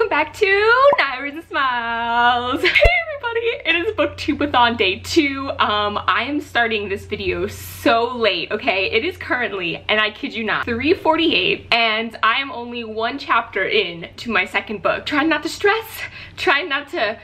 welcome back to Naira's and Smiles. Hey everybody, it is Booktube-A-Thon day 2. I am starting this video so late, okay? It is currently, and I kid you not, 3:48, and I am only one chapter in to my second book. Trying not to stress, trying not to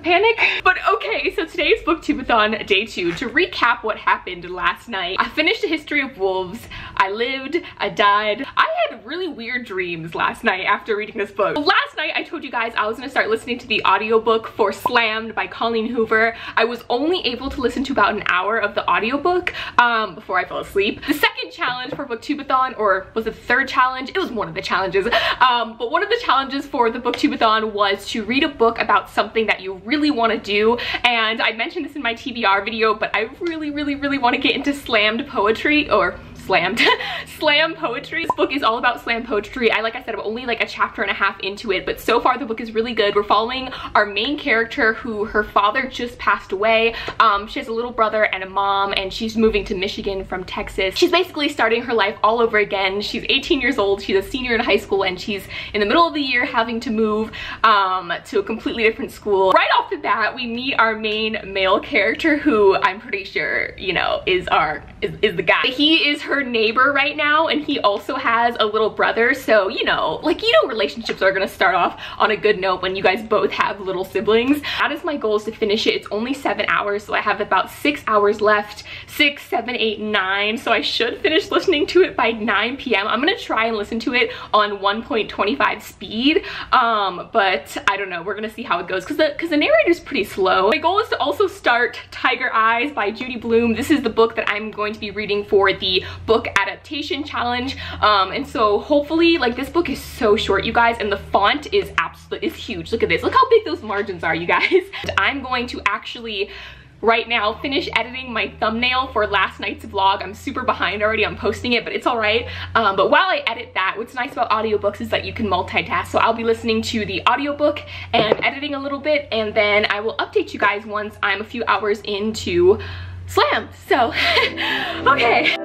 panic. But okay, so today is Booktube-A-Thon day 2. To recap what happened last night, I finished A History of Wolves. I lived, I died. I had really weird dreams last night after reading this book. Last night I told you guys I was gonna start listening to the audiobook for Slammed by Colleen Hoover. I was only able to listen to about an hour of the audiobook before I fell asleep. The second challenge for Booktube-A-Thon, or was it the third challenge? It was one of the challenges. But one of the challenges for the Booktube-A-Thon was to read a book about something that you really want to do. And I mentioned this in my TBR video, but I really want to get into slammed poetry, or slam poetry. This book is all about slam poetry. Like I said, I'm only like a chapter and a half into it, but so far the book is really good. We're following our main character who her father just passed away. She has a little brother and a mom, and she's moving to Michigan from Texas. She's basically starting her life all over again. She's 18 years old, she's a senior in high school, and she's in the middle of the year having to move to a completely different school. Right off the bat, we meet our main male character, who I'm pretty sure, you know, is the guy. He is her neighbor right now, and he also has a little brother, so you know relationships are gonna start off on a good note when you guys both have little siblings. That is my goal, is to finish it. It's only 7 hours, so I have about 6 hours left. 6, 7, 8, 9, so I should finish listening to it by 9 p.m. I'm gonna try and listen to it on 1.25 speed, but I don't know, we're gonna see how it goes, because the narrator's pretty slow. My goal is to also start Tiger Eyes by Judy Blume. This is the book that I'm going to be reading for the book adaptation challenge, and so hopefully, like, this book is so short, you guys, and the font is huge. Look at this, look how big those margins are, you guys. I'm going to actually right now finish editing my thumbnail for last night's vlog. I'm super behind already on posting it, but it's all right. But while I edit that, what's nice about audiobooks is that you can multitask. So I'll be listening to the audiobook and editing a little bit, and then I will update you guys once I'm a few hours into Slam. So okay.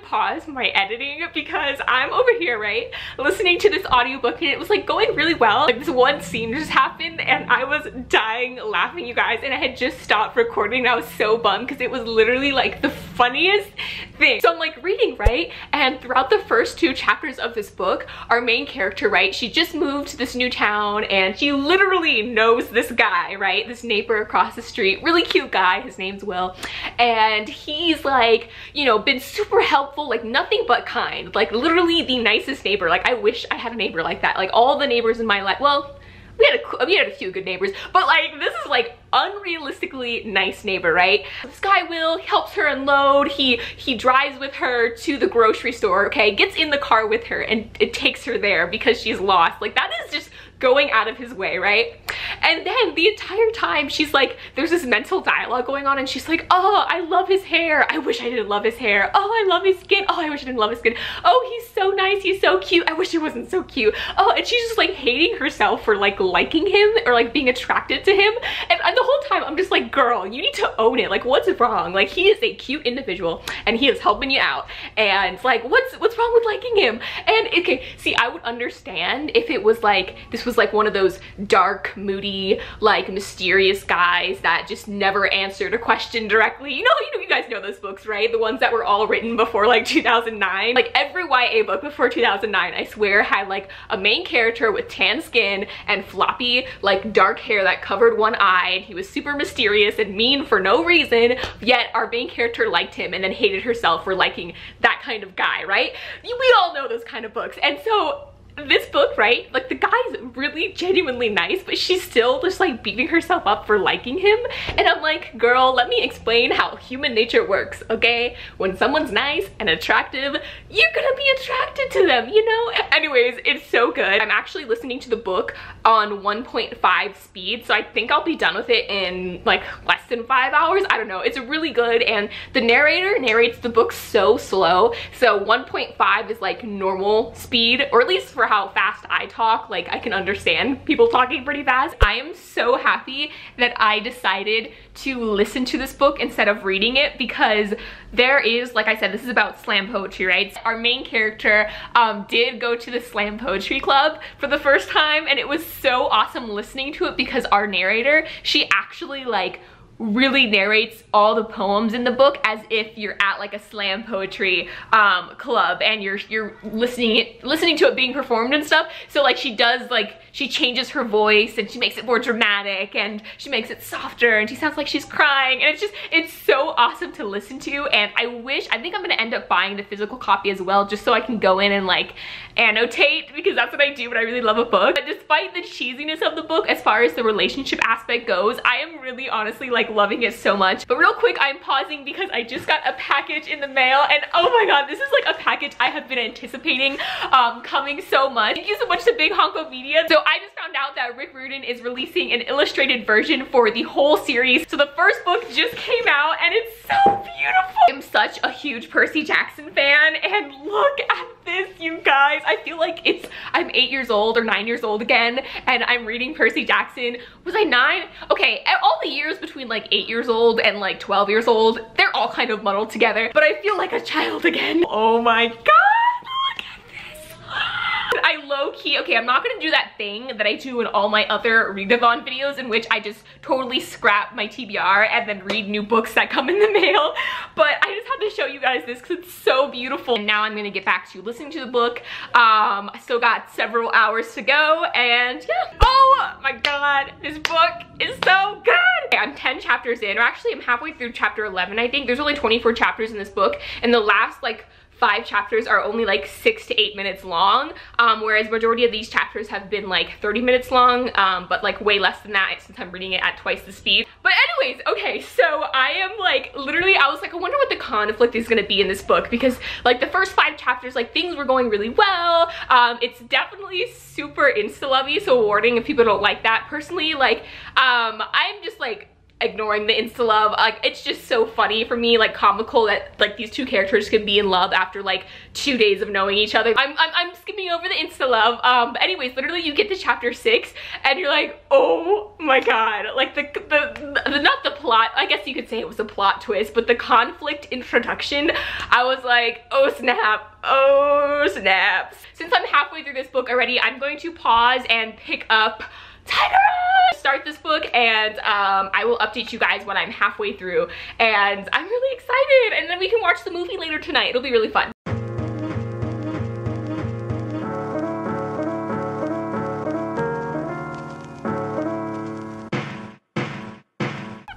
Pause my editing because I'm over here, right, listening to this audiobook, and it was like going really well. Like, this one scene just happened and I was dying laughing, you guys, and I had just stopped recording and I was so bummed because it was literally like the funniest thing. So I'm like reading, right, and throughout the first 2 chapters of this book, our main character, right, she just moved to this new town and she literally knows this guy, right, this neighbor across the street, really cute guy, his name's Will, and he's like, you know, been super helpful, like nothing but kind, like literally the nicest neighbor. Like, I wish I had a neighbor like that. Like, all the neighbors in my life, well, we had a few good neighbors, but like, this is like unrealistically nice neighbor, right? This guy Will helps her unload. He drives with her to the grocery store, okay, gets in the car with her, and it takes her there because she's lost. Like, that is just going out of his way, right? And then the entire time she's like, there's this mental dialogue going on, and she's like, oh, I love his hair, I wish I didn't love his hair. Oh, I love his skin, oh, I wish I didn't love his skin. Oh, he's so nice, he's so cute, I wish he wasn't so cute. Oh, and she's just like hating herself for like liking him or like being attracted to him. And the whole time I'm just like, girl, you need to own it. Like, what's wrong? Like, he is a cute individual and he is helping you out, and like, what's wrong with liking him? And okay, see, I would understand if it was like, this was like one of those dark, moody, like mysterious guys that just never answered a question directly. You guys know those books, right? The ones that were all written before like 2009. Like, every YA book before 2009, I swear, had like a main character with tan skin and floppy, like dark hair that covered one eye, and he was super mysterious and mean for no reason, yet our main character liked him and then hated herself for liking that kind of guy, right? We all know those kind of books. And so this book, right, like, the guy's really genuinely nice, but she's still just like beating herself up for liking him. And I'm like, girl, let me explain how human nature works, okay? When someone's nice and attractive, you're gonna be attracted to them, you know? Anyways, it's so good. I'm actually listening to the book on 1.5 speed, so I think I'll be done with it in like less than 5 hours. I don't know, it's really good, and the narrator narrates the book so slow, so 1.5 is like normal speed, or at least for for how fast I talk, like I can understand people talking pretty fast. I am so happy that I decided to listen to this book instead of reading it, because there is, like I said, this is about slam poetry, right? Our main character did go to the slam poetry club for the first time, and it was so awesome listening to it because our narrator, she actually like really narrates all the poems in the book as if you're at like a slam poetry club and you're listening to it being performed and stuff. So like she does, like she changes her voice and she makes it more dramatic and she makes it softer and she sounds like she's crying, and it's so awesome to listen to. And I think I'm gonna end up buying the physical copy as well, just so I can go in and like annotate, because that's what I do when I really love a book. But despite the cheesiness of the book, as far as the relationship aspect goes, I am really honestly like loving it so much. But real quick, I'm pausing because I just got a package in the mail, and oh my god, this is like a package I have been anticipating coming so much. Thank you so much to Big Honko Media. So I just found out that Rick Riordan is releasing an illustrated version for the whole series. So the first book just came out and it's so beautiful. I'm such a huge Percy Jackson fan, and look at this, you guys. I feel like I'm 8 years old or 9 years old again, and I'm reading Percy Jackson. Was I 9? Okay, all the years between like 8 years old and like 12 years old, they're all kind of muddled together, but I feel like a child again. Oh my god, look at this. I low-key, okay, I'm not gonna do that thing that I do in all my other readathon videos in which I just totally scrap my TBR and then read new books that come in the mail, but I just had to show you guys this because it's so beautiful. And now I'm gonna get back to listening to the book. I still got several hours to go, and yeah. Oh my god, this book is so good. Okay, I'm 10 chapters in, or actually I'm halfway through chapter 11, I think. There's only 24 chapters in this book, and the last like 5 chapters are only like 6 to 8 minutes long, whereas majority of these chapters have been like 30 minutes long, but like way less than that since I'm reading it at twice the speed. But anyways, okay, so I am like literally, I was like, I wonder what the conflict is gonna be in this book, because like the first 5 chapters, like things were going really well. It's definitely super insta-lovey, so warning if people don't like that. Personally, like I'm just like ignoring the insta love. Like it's just so funny for me, like comical that like these two characters can be in love after like 2 days of knowing each other. I'm skipping over the insta love. But anyways, literally you get to chapter 6 and you're like, oh my god, like the not the plot, I guess you could say it was a plot twist, but the conflict introduction, I was like, oh snap, oh snaps. Since I'm halfway through this book already, I'm going to pause and pick up Tiger Eyes! Start this book, and I will update you guys when I'm halfway through, and I'm really excited, and then we can watch the movie later tonight. It'll be really fun.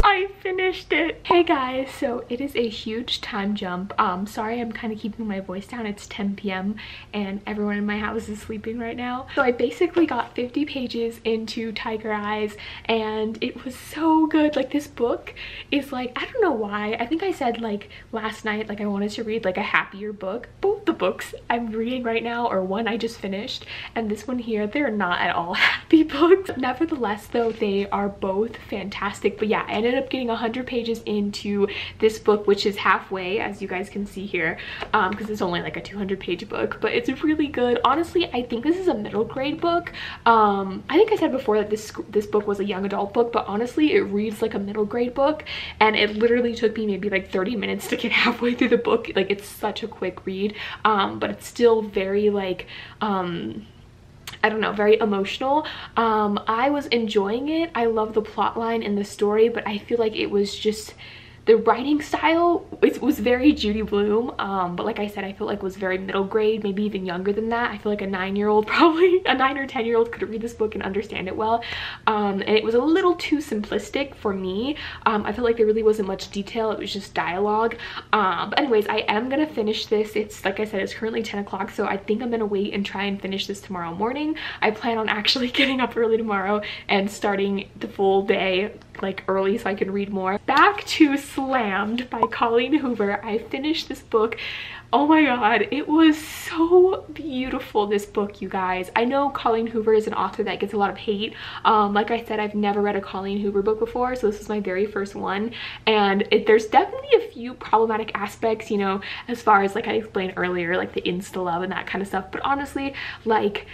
I finished it. Hey guys, so it is a huge time jump. Sorry I'm kind of keeping my voice down. It's 10 p.m. and everyone in my house is sleeping right now. So I basically got 50 pages into Tiger Eyes, and it was so good. Like this book is like, I don't know why. I think I said like last night, like I wanted to read like a happier book. Both the books I'm reading right now, or one I just finished, and this one here, they're not at all happy books. Nevertheless though, they are both fantastic. But yeah, I ended up getting 100 pages into this book, which is halfway, as you guys can see here, because it's only like a 200-page book, but it's really good. Honestly, I think this is a middle grade book. I think I said before that this book was a young adult book, but honestly it reads like a middle grade book, and it literally took me maybe like 30 minutes to get halfway through the book. Like it's such a quick read, but it's still very like I don't know, very emotional. I was enjoying it. I love the plot line and the story, but I feel like it was just, the writing style, it was very Judy Blume, but like I said, I feel like it was very middle grade, maybe even younger than that. I feel like a 9-year-old, probably a 9 or 10-year-old could read this book and understand it well. And it was a little too simplistic for me. I feel like there really wasn't much detail. It was just dialogue. But anyways, I am gonna finish this. It's, like I said, it's currently 10 o'clock, so I think I'm gonna wait and try and finish this tomorrow morning. I plan on actually getting up early tomorrow and starting the full day like early so I could read more. Back to Slammed by Colleen Hoover. I finished this book. Oh my god, it was so beautiful, this book, you guys. I know Colleen Hoover is an author that gets a lot of hate. Like I said, I've never read a Colleen Hoover book before, so this is my very first one. And there's definitely a few problematic aspects, you know, as far as like I explained earlier, like the insta love and that kind of stuff. But honestly, like,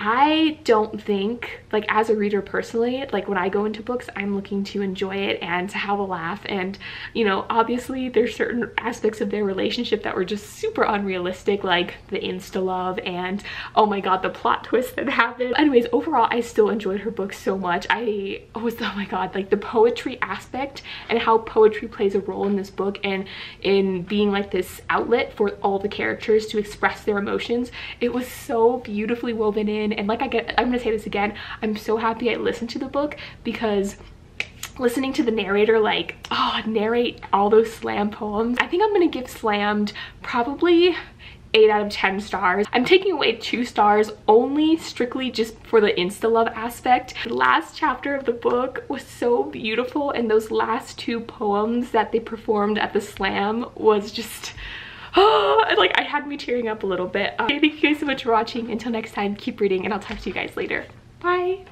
I don't think, like, as a reader personally, like when I go into books, I'm looking to enjoy it and to have a laugh. And, you know, obviously there's certain aspects of their relationship that were just super unrealistic, like the insta love and, oh my god, the plot twist that happened. Anyways, overall, I still enjoyed her book so much. Oh my god, like the poetry aspect and how poetry plays a role in this book and in being like this outlet for all the characters to express their emotions. It was so beautifully woven in. And like I'm gonna say this again, I'm so happy I listened to the book, because listening to the narrator like narrate all those slam poems, I think I'm gonna give Slammed probably 8 out of 10 stars. I'm taking away 2 stars only strictly just for the insta love aspect. The last chapter of the book was so beautiful, and those last 2 poems that they performed at the slam was just like, I had me tearing up a little bit. Thank you guys so much for watching. Until next time, keep reading, and I'll talk to you guys later. Bye.